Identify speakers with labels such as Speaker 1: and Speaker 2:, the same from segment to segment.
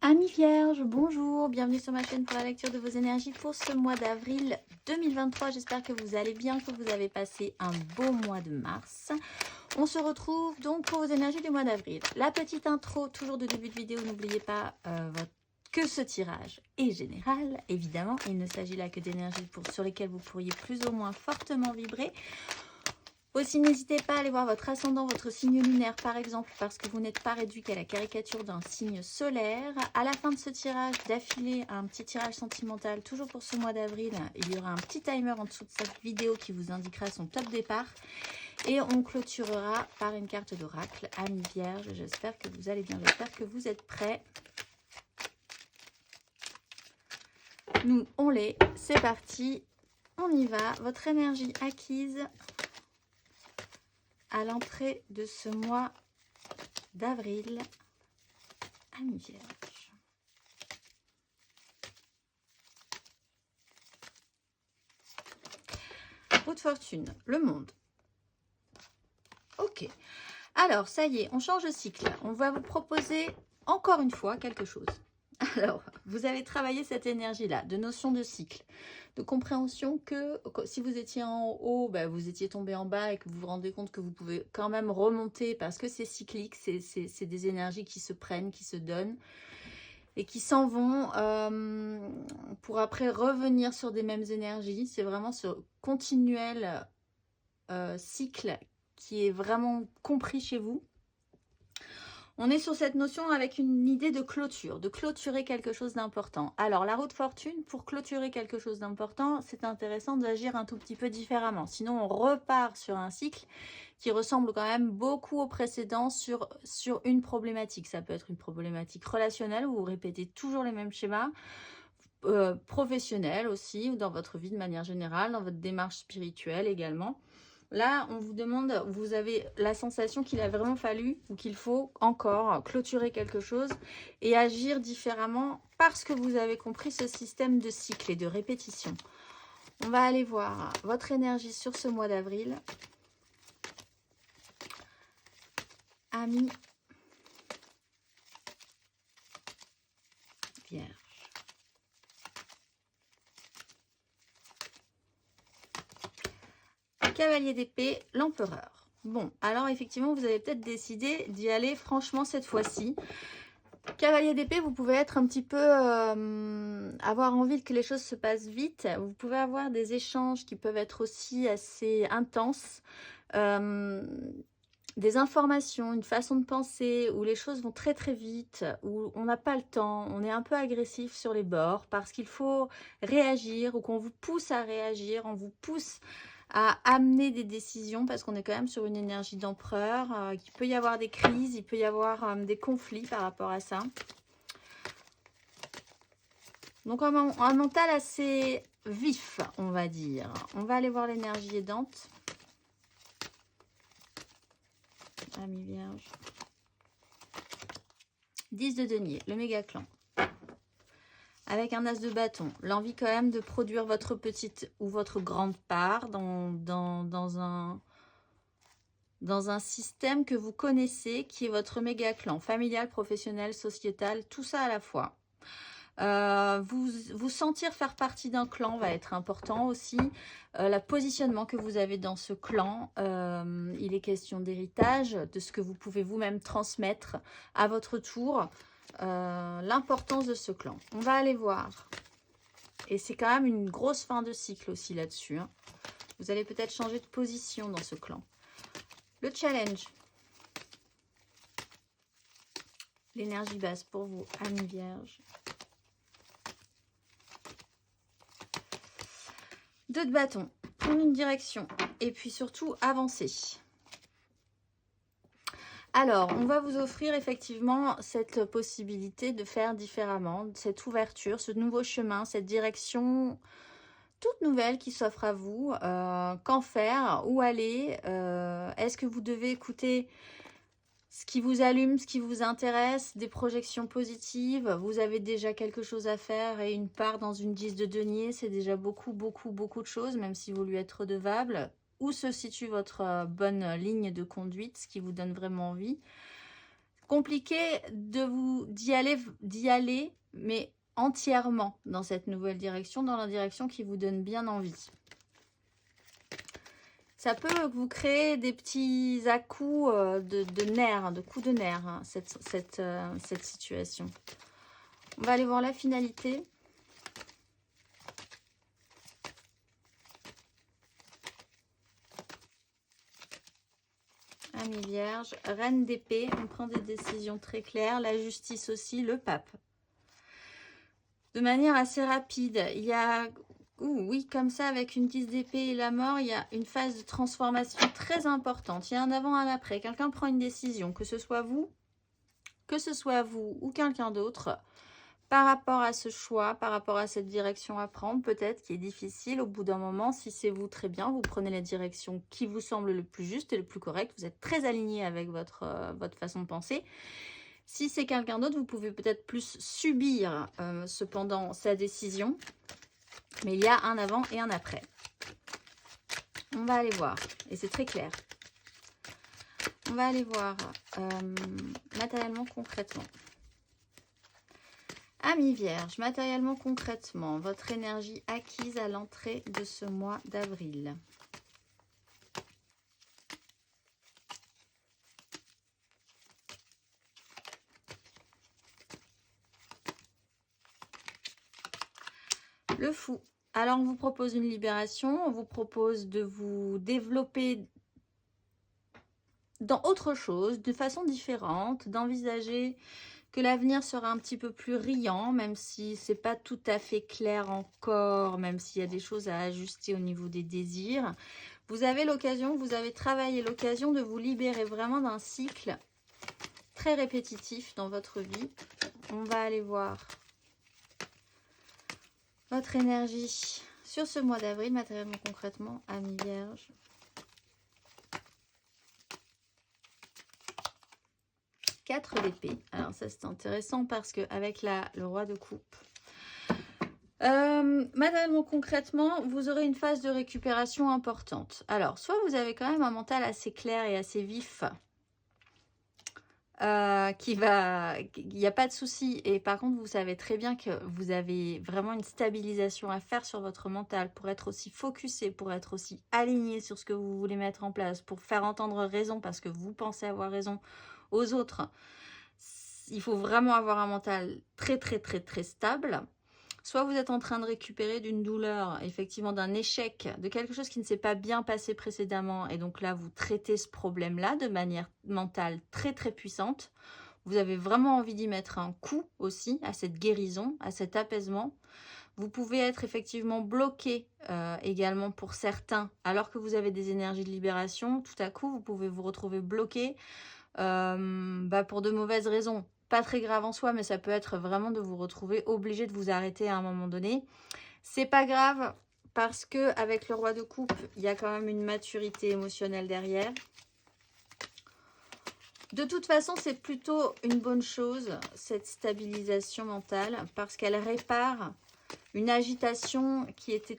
Speaker 1: Amis vierges, bonjour, bienvenue sur ma chaîne pour la lecture de vos énergies pour ce mois d'avril 2023. J'espère que vous allez bien, que vous avez passé un beau mois de mars. On se retrouve donc pour vos énergies du mois d'avril. La petite intro, toujours de début de vidéo, n'oubliez pas que ce tirage est général. Évidemment, il ne s'agit là que d'énergies sur lesquelles vous pourriez plus ou moins fortement vibrer. Aussi, n'hésitez pas à aller voir votre ascendant, votre signe lunaire par exemple, parce que vous n'êtes pas réduit qu'à la caricature d'un signe solaire. À la fin de ce tirage, d'affilée, un petit tirage sentimental, toujours pour ce mois d'avril, il y aura un petit timer en dessous de cette vidéo qui vous indiquera son top départ. Et on clôturera par une carte d'oracle. Amis vierges, j'espère que vous allez bien, j'espère que vous êtes prêts. Nous, on l'est, c'est parti, on y va. Votre énergie acquise à l'entrée de ce mois d'avril, Amis vierges. Roue de fortune, le monde. Ok. Alors, ça y est, on change de cycle. On va vous proposer encore une fois quelque chose. Alors, vous avez travaillé cette énergie-là, de notion de cycle, de compréhension que si vous étiez en haut, vous étiez tombé en bas et que vous vous rendez compte que vous pouvez quand même remonter parce que c'est cyclique, c'est des énergies qui se prennent, qui se donnent et qui s'en vont pour après revenir sur des mêmes énergies. C'est vraiment ce continuel cycle qui est vraiment compris chez vous. On est sur cette notion avec une idée de clôture, de clôturer quelque chose d'important. Alors, la roue de fortune, pour clôturer quelque chose d'important, c'est intéressant d'agir un tout petit peu différemment. Sinon, on repart sur un cycle qui ressemble quand même beaucoup au précédent sur une problématique. Ça peut être une problématique relationnelle où vous répétez toujours les mêmes schémas, professionnelle aussi, ou dans votre vie de manière générale, dans votre démarche spirituelle également. Là, on vous demande, vous avez la sensation qu'il a vraiment fallu ou qu'il faut encore clôturer quelque chose et agir différemment parce que vous avez compris ce système de cycle et de répétition. On va aller voir votre énergie sur ce mois d'avril. Amis vierges. Cavalier d'épée, l'empereur. Bon, alors effectivement, vous avez peut-être décidé d'y aller franchement cette fois-ci. Cavalier d'épée, vous pouvez être un petit peu avoir envie que les choses se passent vite. Vous pouvez avoir des échanges qui peuvent être aussi assez intenses. Des informations, une façon de penser où les choses vont très très vite, où on n'a pas le temps, on est un peu agressif sur les bords parce qu'il faut réagir ou qu'on vous pousse à réagir, on vous pousse à amener des décisions parce qu'on est quand même sur une énergie d'empereur, qu'il peut y avoir des crises, il peut y avoir des conflits par rapport à ça. Donc un mental assez vif, on va dire. On va aller voir l'énergie aidante. Amis vierges. 10 de denier, le méga clan. Avec un as de bâton, l'envie quand même de produire votre petite ou votre grande part dans un système que vous connaissez, qui est votre méga clan, familial, professionnel, sociétal, tout ça à la fois. Vous sentir faire partie d'un clan va être important aussi. Le positionnement que vous avez dans ce clan, il est question d'héritage, de ce que vous pouvez vous-même transmettre à votre tour. L'importance de ce clan. On va aller voir. Et c'est quand même une grosse fin de cycle aussi là-dessus. Hein. Vous allez peut-être changer de position dans ce clan. Le challenge. L'énergie basse pour vous, amis vierges. 2 de bâton. Prendre une direction. Et puis surtout, avancer. Alors, on va vous offrir effectivement cette possibilité de faire différemment, cette ouverture, ce nouveau chemin, cette direction toute nouvelle qui s'offre à vous. Qu'en faire? Où aller? Est-ce que vous devez écouter ce qui vous allume, ce qui vous intéresse, des projections positives? Vous avez déjà quelque chose à faire et une part dans une 10 de denier, c'est déjà beaucoup, beaucoup, beaucoup de choses, même si vous lui êtes redevable. Où se situe votre bonne ligne de conduite, ce qui vous donne vraiment envie? Compliqué d'y aller, mais entièrement dans cette nouvelle direction, dans la direction qui vous donne bien envie. Ça peut vous créer des petits à-coups de nerfs, de coups de nerfs, hein, cette situation. On va aller voir la finalité. Ami Vierge, Reine d'épée, on prend des décisions très claires, la justice aussi, le pape. De manière assez rapide, il y a, oui, comme ça, avec une 10 d'épée et la mort, il y a une phase de transformation très importante. Il y a un avant, un après. Quelqu'un prend une décision, que ce soit vous ou quelqu'un d'autre, par rapport à ce choix, par rapport à cette direction à prendre, peut-être qui est difficile. Au bout d'un moment, si c'est vous, très bien, vous prenez la direction qui vous semble le plus juste et le plus correct. Vous êtes très aligné avec votre façon de penser. Si c'est quelqu'un d'autre, vous pouvez peut-être plus subir cependant sa décision. Mais il y a un avant et un après. On va aller voir. Et c'est très clair. On va aller voir matériellement, concrètement. Ami Vierge, matériellement, concrètement, votre énergie acquise à l'entrée de ce mois d'avril. Le fou. Alors, on vous propose une libération, on vous propose de vous développer dans autre chose, de façon différente, d'envisager que l'avenir sera un petit peu plus riant, même si c'est pas tout à fait clair encore, même s'il y a des choses à ajuster au niveau des désirs. Vous avez l'occasion, vous avez travaillé l'occasion de vous libérer vraiment d'un cycle très répétitif dans votre vie. On va aller voir votre énergie sur ce mois d'avril, matériellement, concrètement, Ami Vierge. Quatre d'épée. Alors ça c'est intéressant parce que avec le roi de coupe, matériellement, concrètement, vous aurez une phase de récupération importante. Alors, soit vous avez quand même un mental assez clair et assez vif, il n'y a pas de souci. Et par contre, vous savez très bien que vous avez vraiment une stabilisation à faire sur votre mental pour être aussi focusé, pour être aussi aligné sur ce que vous voulez mettre en place, pour faire entendre raison parce que vous pensez avoir raison aux autres. Il faut vraiment avoir un mental très, très, très, très stable. Soit vous êtes en train de récupérer d'une douleur, effectivement d'un échec, de quelque chose qui ne s'est pas bien passé précédemment. Et donc là, vous traitez ce problème-là de manière mentale très très puissante. Vous avez vraiment envie d'y mettre un coup aussi à cette guérison, à cet apaisement. Vous pouvez être effectivement bloqué également pour certains, alors que vous avez des énergies de libération. Tout à coup, vous pouvez vous retrouver bloqué pour de mauvaises raisons. Pas très grave en soi, mais ça peut être vraiment de vous retrouver obligé de vous arrêter à un moment donné. C'est pas grave parce que avec le roi de coupe, il y a quand même une maturité émotionnelle derrière. De toute façon, c'est plutôt une bonne chose, cette stabilisation mentale, parce qu'elle répare une agitation qui était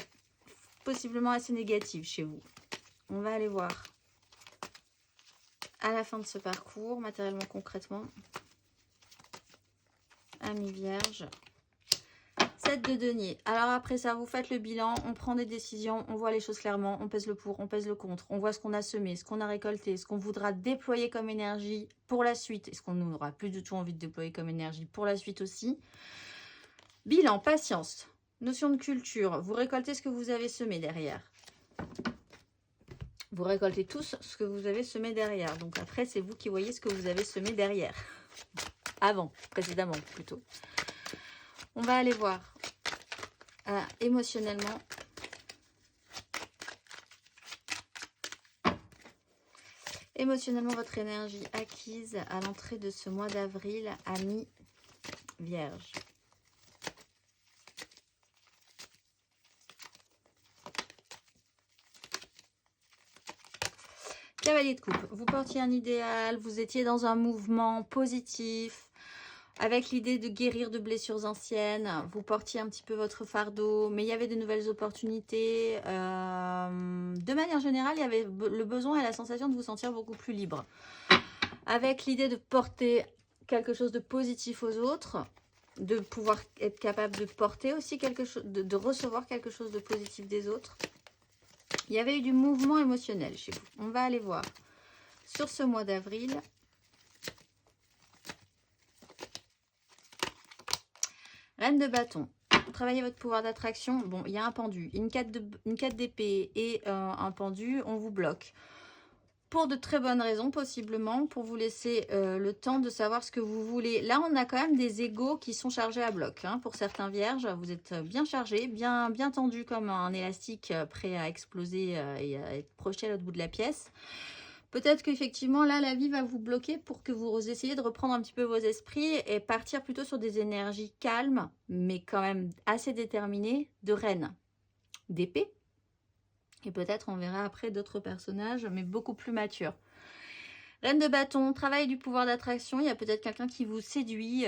Speaker 1: possiblement assez négative chez vous. On va aller voir à la fin de ce parcours, matériellement, concrètement. Ami Vierge. 7 de denier. Alors après ça, vous faites le bilan, on prend des décisions, on voit les choses clairement, on pèse le pour, on pèse le contre, on voit ce qu'on a semé, ce qu'on a récolté, ce qu'on voudra déployer comme énergie pour la suite, et ce qu'on n'aura plus du tout envie de déployer comme énergie pour la suite aussi. Bilan, patience, notion de culture, vous récoltez ce que vous avez semé derrière. Vous récoltez tous ce que vous avez semé derrière. Donc après, c'est vous qui voyez ce que vous avez semé derrière. Avant, précédemment plutôt. On va aller voir émotionnellement. Émotionnellement, votre énergie acquise à l'entrée de ce mois d'avril, Ami Vierge. Cavalier de coupe, vous portiez un idéal, vous étiez dans un mouvement positif, avec l'idée de guérir de blessures anciennes, vous portiez un petit peu votre fardeau, mais il y avait de nouvelles opportunités. De manière générale, il y avait le besoin et la sensation de vous sentir beaucoup plus libre. Avec l'idée de porter quelque chose de positif aux autres, de pouvoir être capable de porter aussi quelque chose, de recevoir quelque chose de positif des autres. Il y avait eu du mouvement émotionnel chez vous. On va aller voir sur ce mois d'avril. Reine de bâton. Travaillez votre pouvoir d'attraction. Bon, il y a un pendu, une 4 d'épée et un pendu. On vous bloque. Pour de très bonnes raisons, possiblement, pour vous laisser le temps de savoir ce que vous voulez. Là, on a quand même des égos qui sont chargés à bloc. Hein. Pour certains vierges, vous êtes bien chargés, bien tendus comme un élastique prêt à exploser et à être projeté à l'autre bout de la pièce. Peut-être qu'effectivement, là, la vie va vous bloquer pour que vous essayiez de reprendre un petit peu vos esprits et partir plutôt sur des énergies calmes, mais quand même assez déterminées, de reine, d'épée. Et peut-être on verra après d'autres personnages, mais beaucoup plus matures. Reine de bâton, travail du pouvoir d'attraction. Il y a peut-être quelqu'un qui vous séduit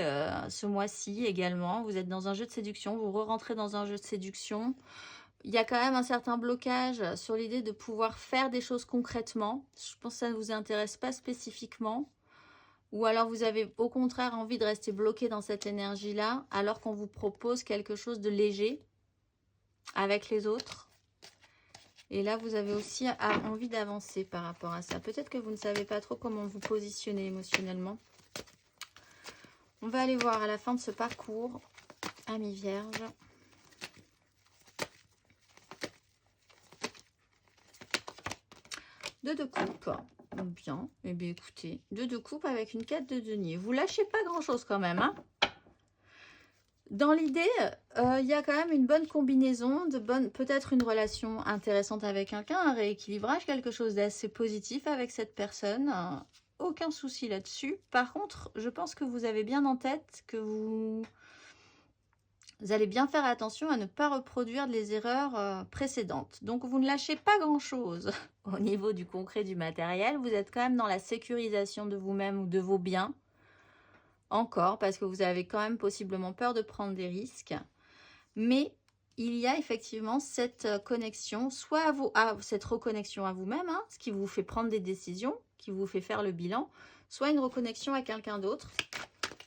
Speaker 1: ce mois-ci également. Vous êtes dans un jeu de séduction, vous re-rentrez dans un jeu de séduction. Il y a quand même un certain blocage sur l'idée de pouvoir faire des choses concrètement. Je pense que ça ne vous intéresse pas spécifiquement. Ou alors vous avez au contraire envie de rester bloqué dans cette énergie-là, alors qu'on vous propose quelque chose de léger avec les autres. Et là, vous avez aussi envie d'avancer par rapport à ça. Peut-être que vous ne savez pas trop comment vous positionner émotionnellement. On va aller voir à la fin de ce parcours, amis vierges. Deux de coupe. Bien. Eh bien, écoutez, deux de coupe avec une 4 de denier. Vous lâchez pas grand-chose quand même, hein. Dans l'idée, il y a quand même une bonne combinaison, peut-être une relation intéressante avec quelqu'un, un rééquilibrage, quelque chose d'assez positif avec cette personne. Aucun souci là-dessus. Par contre, je pense que vous avez bien en tête que vous allez bien faire attention à ne pas reproduire les erreurs précédentes. Donc, vous ne lâchez pas grand-chose au niveau du concret du matériel. Vous êtes quand même dans la sécurisation de vous-même ou de vos biens. Encore, parce que vous avez quand même possiblement peur de prendre des risques. Mais il y a effectivement cette connexion, soit cette reconnexion à vous-même, hein, ce qui vous fait prendre des décisions, qui vous fait faire le bilan, soit une reconnexion à quelqu'un d'autre,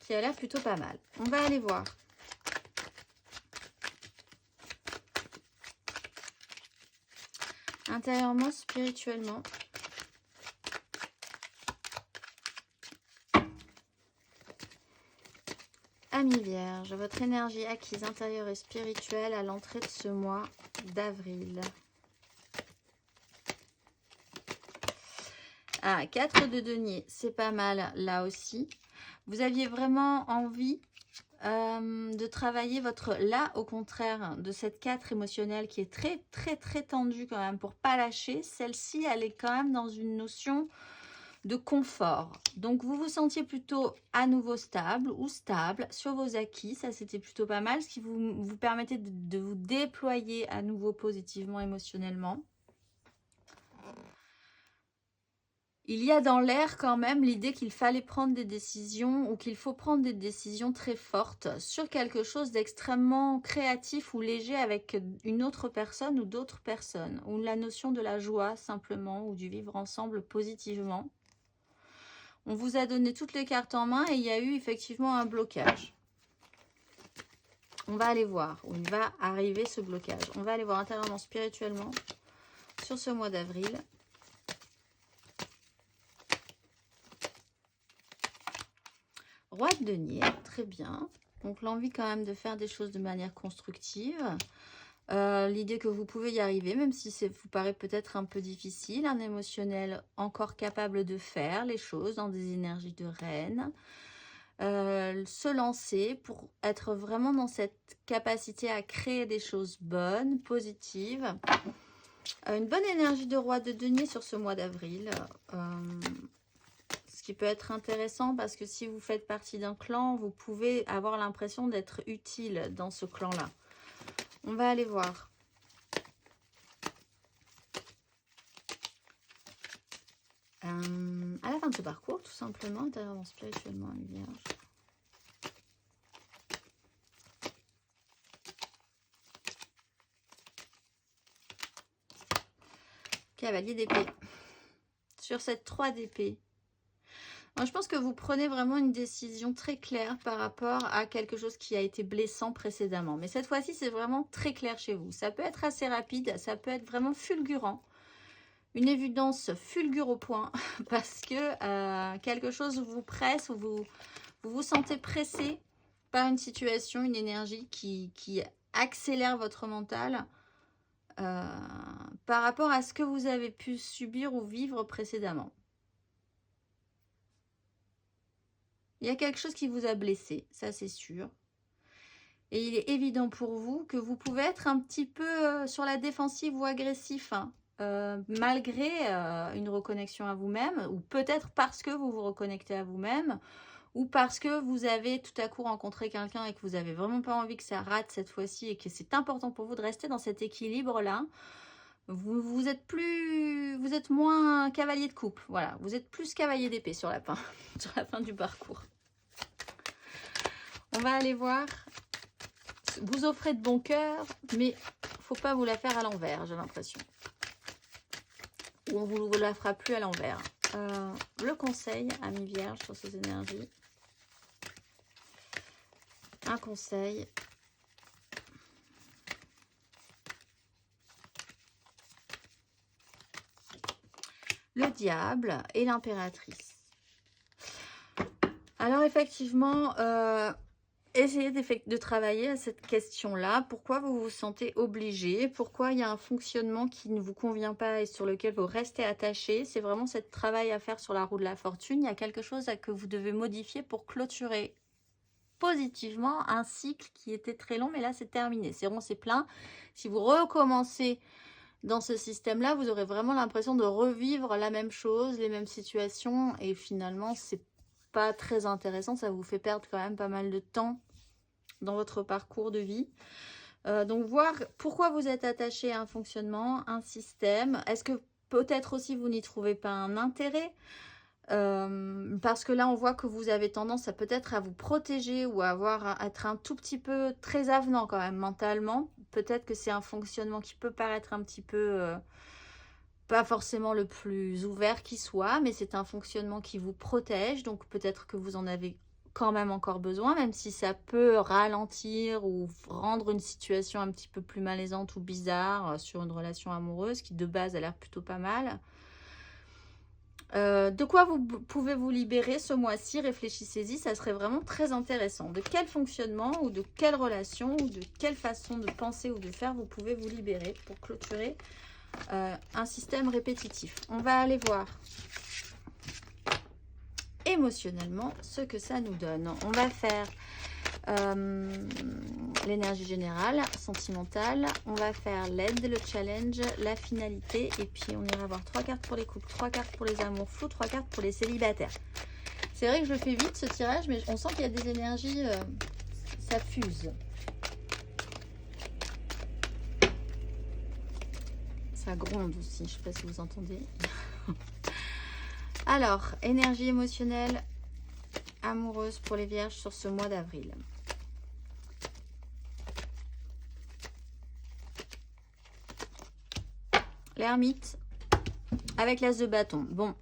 Speaker 1: qui a l'air plutôt pas mal. On va aller voir. Intérieurement, spirituellement. Amis vierges, votre énergie acquise intérieure et spirituelle à l'entrée de ce mois d'avril. Ah, 4 de denier, c'est pas mal là aussi. Vous aviez vraiment envie de travailler là, au contraire, de cette 4 émotionnelle qui est très tendue quand même pour pas lâcher. Celle-ci, elle est quand même dans une notion de confort. Donc, vous vous sentiez plutôt à nouveau stable ou stable sur vos acquis. Ça, c'était plutôt pas mal, ce qui vous permettait de vous déployer à nouveau positivement, émotionnellement. Il y a dans l'air quand même l'idée qu'il fallait prendre des décisions ou qu'il faut prendre des décisions très fortes sur quelque chose d'extrêmement créatif ou léger avec une autre personne ou d'autres personnes. Ou la notion de la joie simplement ou du vivre ensemble positivement. On vous a donné toutes les cartes en main et il y a eu effectivement un blocage. On va aller voir où il va arriver ce blocage. On va aller voir intérieurement, spirituellement sur ce mois d'avril. Roi de denier, très bien. Donc l'envie quand même de faire des choses de manière constructive. L'idée que vous pouvez y arriver, même si ça vous paraît peut-être un peu difficile. Un émotionnel encore capable de faire les choses dans des énergies de reine. Se lancer pour être vraiment dans cette capacité à créer des choses bonnes, positives. Une bonne énergie de roi de denier sur ce mois d'avril. Ce qui peut être intéressant parce que si vous faites partie d'un clan, vous pouvez avoir l'impression d'être utile dans ce clan-là. On va aller voir. À la fin de ce parcours, tout simplement, intérieurement, spirituellement, une vierge. Cavalier d'épée. Sur cette 3 d'épée. Moi, je pense que vous prenez vraiment une décision très claire par rapport à quelque chose qui a été blessant précédemment. Mais cette fois-ci, c'est vraiment très clair chez vous. Ça peut être assez rapide, ça peut être vraiment fulgurant. Une évidence fulgure au point parce que quelque chose vous presse ou vous vous sentez pressé par une situation, une énergie qui accélère votre mental par rapport à ce que vous avez pu subir ou vivre précédemment. Il y a quelque chose qui vous a blessé, ça c'est sûr. Et il est évident pour vous que vous pouvez être un petit peu sur la défensive ou agressif, hein, malgré une reconnexion à vous-même, ou peut-être parce que vous vous reconnectez à vous-même, ou parce que vous avez tout à coup rencontré quelqu'un et que vous n'avez vraiment pas envie que ça rate cette fois-ci et que c'est important pour vous de rester dans cet équilibre-là. Vous êtes moins cavalier de coupe, voilà, vous êtes plus cavalier d'épée sur la fin, sur la fin du parcours. On va aller voir. Vous offrez de bon cœur, mais faut pas vous la faire à l'envers, j'ai l'impression. Ou on vous la fera plus à l'envers. Le conseil, amis vierges, sur ces énergies. Un conseil. Le diable et l'impératrice. Alors effectivement, essayez de travailler à cette question-là. Pourquoi vous vous sentez obligé? Pourquoi il y a un fonctionnement qui ne vous convient pas et sur lequel vous restez attaché? C'est vraiment ce travail à faire sur la roue de la fortune. Il y a quelque chose que vous devez modifier pour clôturer positivement un cycle qui était très long, mais là c'est terminé. C'est rond, c'est plein. Si vous recommencez dans ce système-là, vous aurez vraiment l'impression de revivre la même chose, les mêmes situations, et finalement c'est pas très intéressant. Ça vous fait perdre quand même pas mal de temps dans votre parcours de vie. Donc voir pourquoi vous êtes attaché à un fonctionnement, un système. Est-ce que peut-être aussi vous n'y trouvez pas un intérêt? Parce que là on voit que vous avez tendance à peut-être à vous protéger ou à être un tout petit peu très avenant quand même mentalement. Peut-être que c'est un fonctionnement qui peut paraître un petit peu pas forcément le plus ouvert qui soit, mais c'est un fonctionnement qui vous protège, donc peut-être que vous en avez quand même encore besoin, même si ça peut ralentir ou rendre une situation un petit peu plus malaisante ou bizarre sur une relation amoureuse qui de base a l'air plutôt pas mal. De quoi vous pouvez vous libérer ce mois-ci? Réfléchissez-y, ça serait vraiment très intéressant. De quel fonctionnement ou de quelle relation ou de quelle façon de penser ou de faire vous pouvez vous libérer pour clôturer un système répétitif. On va aller voir émotionnellement ce que ça nous donne. On va faire l'énergie générale, sentimentale. On va faire l'aide, le challenge, la finalité. Et puis on ira voir 3 cartes pour les couples, 3 cartes pour les amours flous, 3 cartes pour les célibataires. C'est vrai que je le fais vite ce tirage, mais on sent qu'il y a des énergies, ça fuse. Ça gronde aussi, je ne sais pas si vous entendez. Alors, énergie émotionnelle amoureuse pour les vierges sur ce mois d'avril. L'ermite avec l'as de bâton. Bon,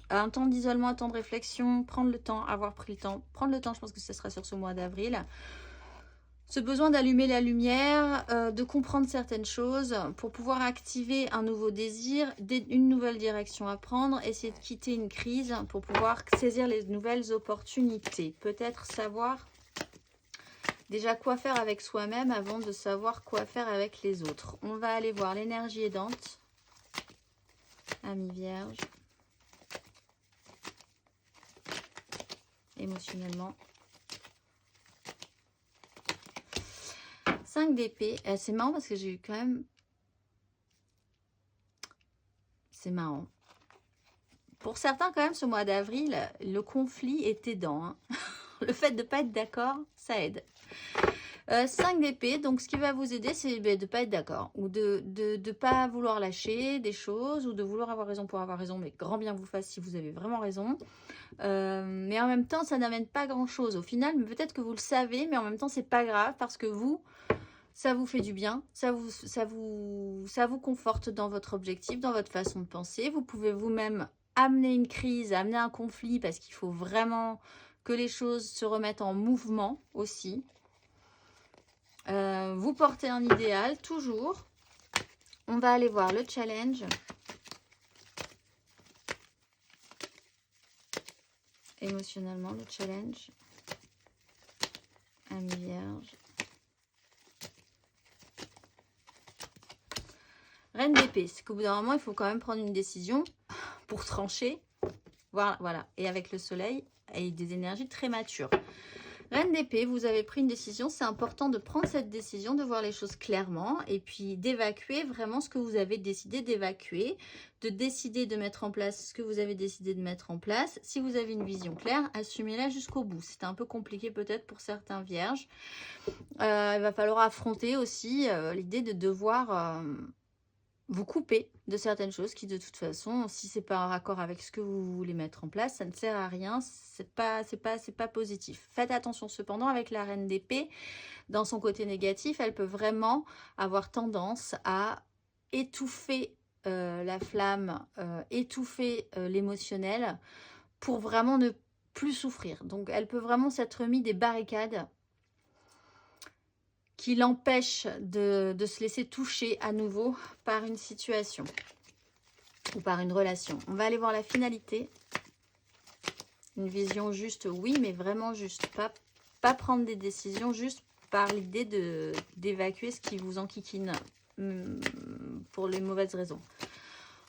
Speaker 1: un temps d'isolement, un temps de réflexion, prendre le temps, avoir pris le temps. Prendre le temps, je pense que ce sera sur ce mois d'avril. Ce besoin d'allumer la lumière, de comprendre certaines choses pour pouvoir activer un nouveau désir, une nouvelle direction à prendre, essayer de quitter une crise pour pouvoir saisir les nouvelles opportunités. Peut-être savoir déjà quoi faire avec soi-même avant de savoir quoi faire avec les autres. On va aller voir l'énergie aidante. Amis vierges. Émotionnellement. 5 d'épée. C'est marrant parce que j'ai eu quand même... C'est marrant. Pour certains, quand même, ce mois d'avril, le conflit est aidant. Hein. Le fait de ne pas être d'accord, ça aide. 5 d'épée, donc ce qui va vous aider, c'est de ne pas être d'accord. Ou de ne pas vouloir lâcher des choses, ou de vouloir avoir raison pour avoir raison, mais grand bien vous fasse si vous avez vraiment raison. Mais en même temps, ça n'amène pas grand-chose. Au final, peut-être que vous le savez, mais en même temps, c'est pas grave, parce que vous... Ça vous fait du bien, ça vous conforte dans votre objectif, dans votre façon de penser. Vous pouvez vous-même amener une crise, amener un conflit, parce qu'il faut vraiment que les choses se remettent en mouvement aussi. Vous portez un idéal, toujours. On va aller voir le challenge. Émotionnellement, le challenge. Ami Vierge. Reine d'épée, c'est qu'au bout d'un moment, il faut quand même prendre une décision pour trancher. Voilà. Et avec le soleil et des énergies très matures. Reine d'épée, vous avez pris une décision. C'est important de prendre cette décision, de voir les choses clairement et puis d'évacuer vraiment ce que vous avez décidé d'évacuer, de décider de mettre en place ce que vous avez décidé de mettre en place. Si vous avez une vision claire, assumez-la jusqu'au bout. C'est un peu compliqué peut-être pour certains vierges. Il va falloir affronter aussi l'idée de devoir vous couper de certaines choses qui de toute façon, si c'est pas en raccord avec ce que vous voulez mettre en place, ça ne sert à rien, c'est pas positif. Faites attention cependant avec la reine d'épée, dans son côté négatif, elle peut vraiment avoir tendance à étouffer la flamme, étouffer l'émotionnel pour vraiment ne plus souffrir. Donc elle peut vraiment s'être mis des barricades qui l'empêche de se laisser toucher à nouveau par une situation ou par une relation. On va aller voir la finalité. Une vision juste, oui, mais vraiment juste. Pas prendre des décisions juste par l'idée d'évacuer ce qui vous enquiquine pour les mauvaises raisons.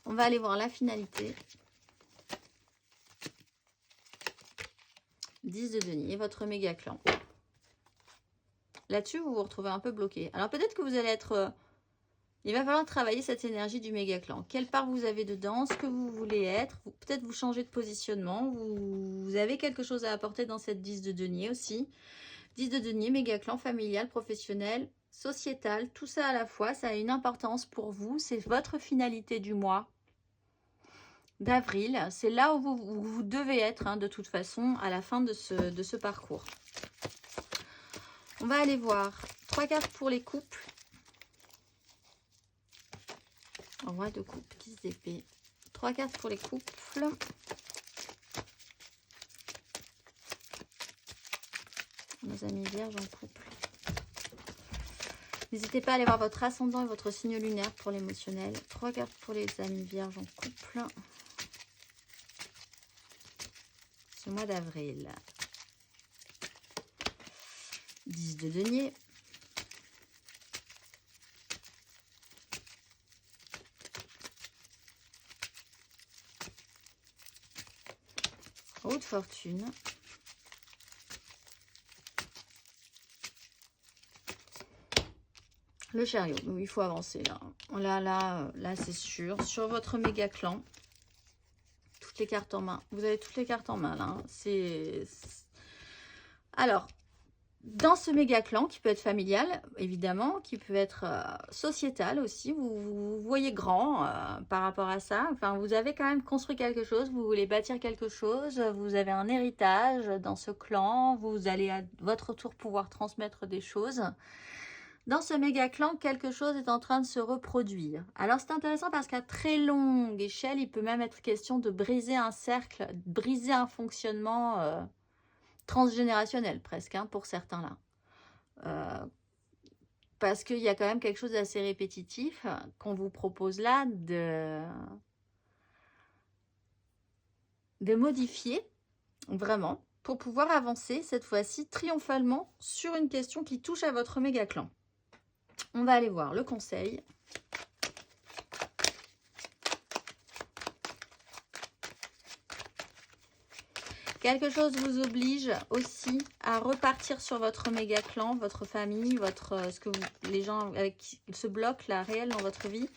Speaker 1: On va aller voir la finalité. 10 de denier, votre méga clan. Là-dessus, vous vous retrouvez un peu bloqué. Alors peut-être que vous allez être... il va falloir travailler cette énergie du méga clan. Quelle part vous avez dedans, ce que vous voulez être. Peut-être vous changez de positionnement. Vous avez quelque chose à apporter dans cette 10 de denier aussi. 10 de denier, méga clan, familial, professionnel, sociétal. Tout ça à la fois, ça a une importance pour vous. C'est votre finalité du mois d'avril. C'est là où vous devez être, hein, de toute façon, à la fin de ce parcours. On va aller voir 3 cartes pour les couples. Roi de coupe, 10 d'épée. 3 cartes pour les couples. Nos amis vierges en couple. N'hésitez pas à aller voir votre ascendant et votre signe lunaire pour l'émotionnel. 3 cartes pour les amis vierges en couple. Ce mois d'avril. 10 de denier. Roue de fortune. Le chariot. Donc, il faut avancer là. Là c'est sûr. Sur votre méga clan. Toutes les cartes en main. Vous avez toutes les cartes en main là. Hein. Alors, dans ce méga clan, qui peut être familial, évidemment, qui peut être sociétal aussi, vous voyez grand par rapport à ça. Enfin, vous avez quand même construit quelque chose, vous voulez bâtir quelque chose, vous avez un héritage dans ce clan, vous allez à votre tour pouvoir transmettre des choses. Dans ce méga clan, quelque chose est en train de se reproduire. Alors, c'est intéressant parce qu'à très longue échelle, il peut même être question de briser un cercle, briser un fonctionnement... transgénérationnel presque, hein, pour certains là. Parce qu'il y a quand même quelque chose d'assez répétitif qu'on vous propose là de modifier, vraiment, pour pouvoir avancer cette fois-ci triomphalement sur une question qui touche à votre méga clan. On va aller voir le conseil. Quelque chose vous oblige aussi à repartir sur votre méga clan, votre famille, les gens avec qui se bloquent là, réel dans votre vie,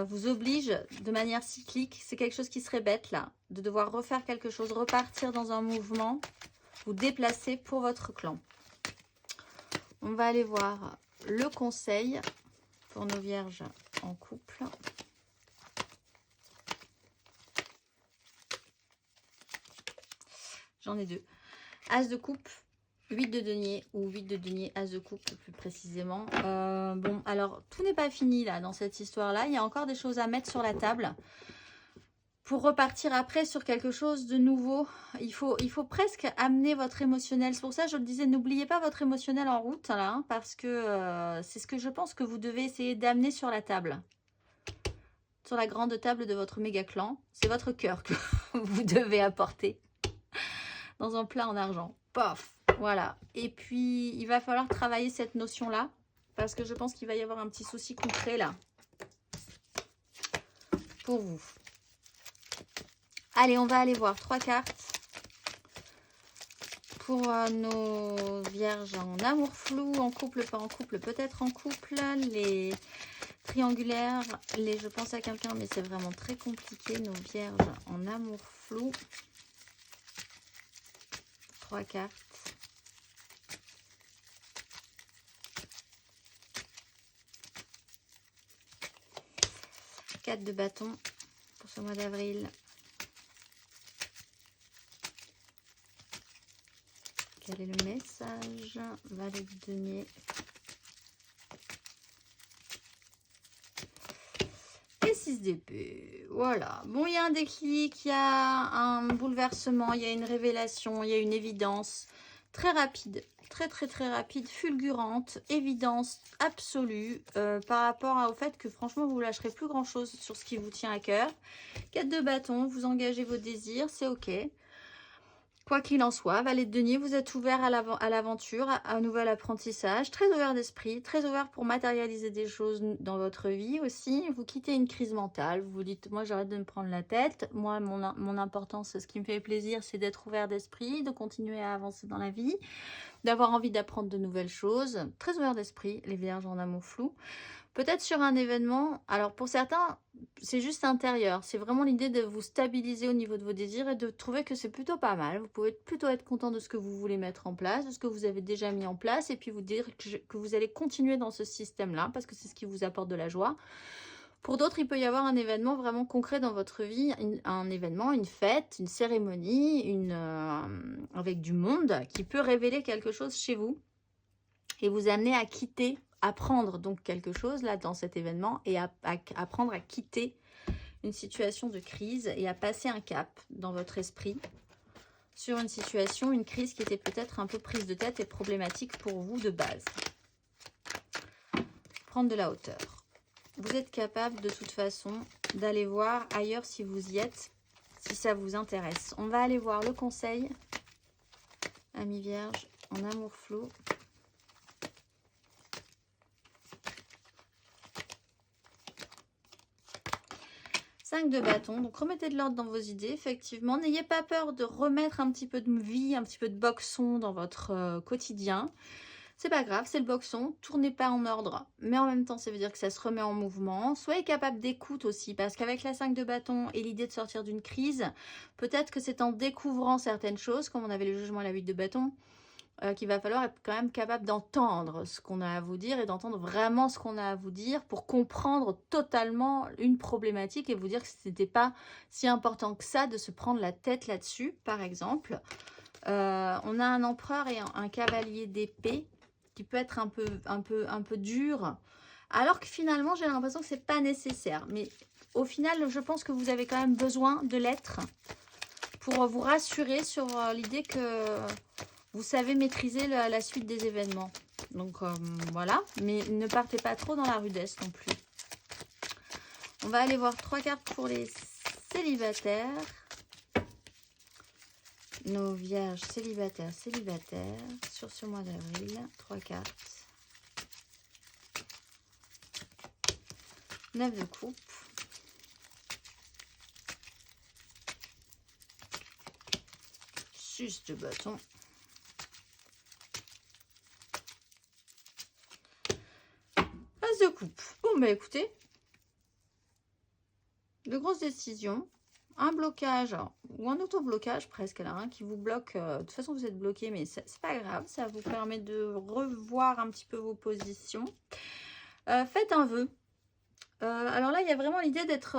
Speaker 1: vous oblige de manière cyclique. C'est quelque chose qui serait bête là, de devoir refaire quelque chose, repartir dans un mouvement, vous déplacer pour votre clan. On va aller voir le conseil pour nos vierges en couple. J'en ai deux. As de coupe, 8 de denier ou 8 de denier, as de coupe plus précisément. Bon, alors tout n'est pas fini là dans cette histoire-là. Il y a encore des choses à mettre sur la table. pour repartir après sur quelque chose de nouveau. Il faut presque amener votre émotionnel. C'est pour ça que je le disais, n'oubliez pas votre émotionnel en route, là, hein, parce que c'est ce que je pense que vous devez essayer d'amener sur la table. Sur la grande table de votre méga clan. C'est votre cœur que vous devez apporter dans un plat en argent. Paf, voilà. Et puis, il va falloir travailler cette notion-là, parce que je pense qu'il va y avoir un petit souci concret, là, pour vous. Allez, on va aller voir 3 cartes pour nos vierges en amour flou, en couple, pas en couple, peut-être en couple. Les triangulaires, je pense à quelqu'un, mais c'est vraiment très compliqué. Nos vierges en amour flou. 3 cartes. Quatre de bâton pour ce mois d'avril. Quel est le message? Valet de denier. Et 6 d'épée. Voilà. Bon, il y a un déclic, il y a un bouleversement, il y a une révélation, il y a une évidence très rapide, très rapide, fulgurante, évidence absolue par rapport au fait que franchement, vous ne lâcherez plus grand-chose sur ce qui vous tient à cœur. 4 de bâton, vous engagez vos désirs, c'est ok. Quoi qu'il en soit, valet de denier, vous êtes ouvert à l'aventure, à un nouvel apprentissage, très ouvert d'esprit, très ouvert pour matérialiser des choses dans votre vie aussi. Vous quittez une crise mentale, vous vous dites, moi j'arrête de me prendre la tête, moi mon importance, ce qui me fait plaisir, c'est d'être ouvert d'esprit, de continuer à avancer dans la vie, d'avoir envie d'apprendre de nouvelles choses, très ouvert d'esprit, les vierges en amour flou. Peut-être sur un événement, alors pour certains, c'est juste intérieur. C'est vraiment l'idée de vous stabiliser au niveau de vos désirs et de trouver que c'est plutôt pas mal. Vous pouvez plutôt être content de ce que vous voulez mettre en place, de ce que vous avez déjà mis en place et puis vous dire que vous allez continuer dans ce système-là parce que c'est ce qui vous apporte de la joie. Pour d'autres, il peut y avoir un événement vraiment concret dans votre vie, un événement, une fête, une cérémonie, avec du monde qui peut révéler quelque chose chez vous et vous amener à quitter, à prendre donc quelque chose là dans cet événement et à apprendre à quitter une situation de crise et à passer un cap dans votre esprit sur une situation, une crise qui était peut-être un peu prise de tête et problématique pour vous de base. Prendre de la hauteur. Vous êtes capable de toute façon d'aller voir ailleurs si vous y êtes, si ça vous intéresse. On va aller voir le conseil, Amis Vierge, en amour flou. Cinq de bâton, donc remettez de l'ordre dans vos idées, effectivement. N'ayez pas peur de remettre un petit peu de vie, un petit peu de boxon dans votre quotidien. C'est pas grave, c'est le boxon, tournez pas en ordre, mais en même temps, ça veut dire que ça se remet en mouvement. Soyez capable d'écoute aussi, parce qu'avec la 5 de bâton et l'idée de sortir d'une crise, peut-être que c'est en découvrant certaines choses, comme on avait le jugement à la 8 de bâton, qu'il va falloir être quand même capable d'entendre ce qu'on a à vous dire et d'entendre vraiment ce qu'on a à vous dire pour comprendre totalement une problématique et vous dire que ce n'était pas si important que ça de se prendre la tête là-dessus, par exemple. On a un empereur et un cavalier d'épée qui peut être un peu dur, alors que finalement, j'ai l'impression que c'est pas nécessaire. Mais au final, je pense que vous avez quand même besoin de l'être pour vous rassurer sur l'idée que vous savez maîtriser la suite des événements. Donc voilà, mais ne partez pas trop dans la rudesse non plus. On va aller voir 3 cartes pour les célibataires. Nos vierges célibataires sur ce mois d'avril. 3 cartes. 9 de coupe. Six de bâton. As de coupe. Bon, bah écoutez, de grosses décisions, un blocage ou un auto-blocage presque là, hein, qui vous bloque. De toute façon, vous êtes bloqué, mais c'est pas grave. Ça vous permet de revoir un petit peu vos positions. Faites un vœu. Alors là, il y a vraiment l'idée d'être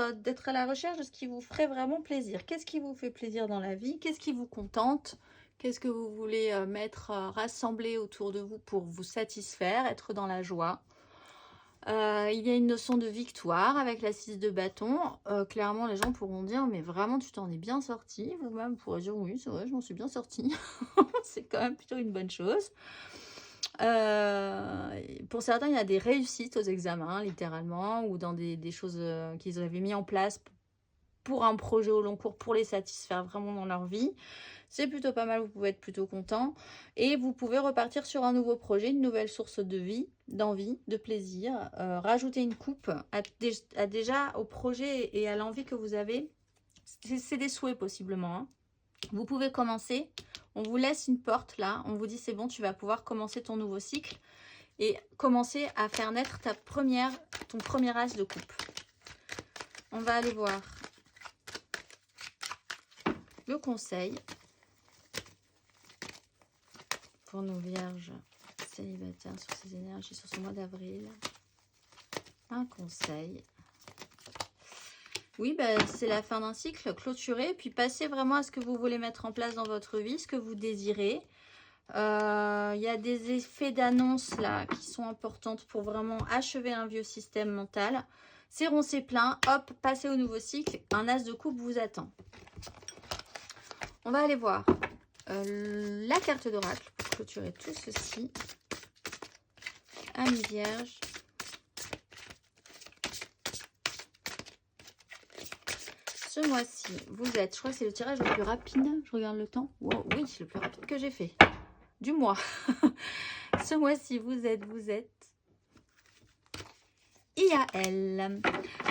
Speaker 1: à la recherche de ce qui vous ferait vraiment plaisir. Qu'est-ce qui vous fait plaisir dans la vie? Qu'est-ce qui vous contente? Qu'est-ce que vous voulez rassembler autour de vous pour vous satisfaire, être dans la joie? Il y a une notion de victoire avec la 6 de bâton. Clairement, les gens pourront dire, mais vraiment, tu t'en es bien sorti. Vous-même pourrez dire, oui, c'est vrai, je m'en suis bien sortie. C'est quand même plutôt une bonne chose. Pour certains, il y a des réussites aux examens, littéralement, ou dans des choses qu'ils avaient mis en place pour un projet au long cours, pour les satisfaire vraiment dans leur vie. C'est plutôt pas mal, vous pouvez être plutôt content. Et vous pouvez repartir sur un nouveau projet, une nouvelle source de vie, d'envie, de plaisir. Rajouter une coupe déjà au projet et à l'envie que vous avez. C'est des souhaits possiblement. Hein. Vous pouvez commencer. On vous laisse une porte là. On vous dit c'est bon, tu vas pouvoir commencer ton nouveau cycle. Et commencer à faire naître ton premier as de coupe. On va aller voir le conseil pour nos vierges célibataires sur ces énergies, sur ce mois d'avril. Un conseil. Oui, c'est la fin d'un cycle, clôturé, puis passez vraiment à ce que vous voulez mettre en place dans votre vie, ce que vous désirez. Il y a des effets d'annonce là qui sont importantes pour vraiment achever un vieux système mental. C'est rond, c'est plein, hop, passez au nouveau cycle. Un as de coupe vous attend. On va aller voir la carte d'oracle pour clôturer tout ceci. Amis vierges. Ce mois-ci, vous êtes, je crois que c'est le tirage le plus rapide. Je regarde le temps. Wow, oui, c'est le plus rapide que j'ai fait. Du mois. Ce mois-ci, vous êtes IAL.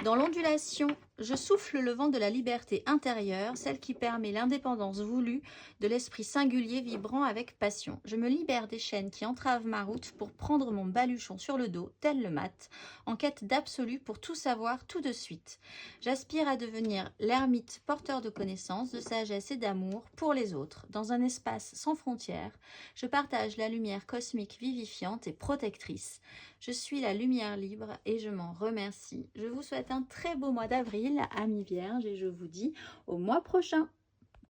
Speaker 1: Dans l'ondulation, je souffle le vent de la liberté intérieure, celle qui permet l'indépendance voulue de l'esprit singulier vibrant avec passion. Je me libère des chaînes qui entravent ma route pour prendre mon baluchon sur le dos, tel le mat, en quête d'absolu pour tout savoir tout de suite. J'aspire à devenir l'ermite porteur de connaissances, de sagesse et d'amour pour les autres. Dans un espace sans frontières, je partage la lumière cosmique vivifiante et protectrice. Je suis la lumière libre et je m'en remercie. Je vous souhaite un très beau mois d'avril, amis vierges, et je vous dis au mois prochain.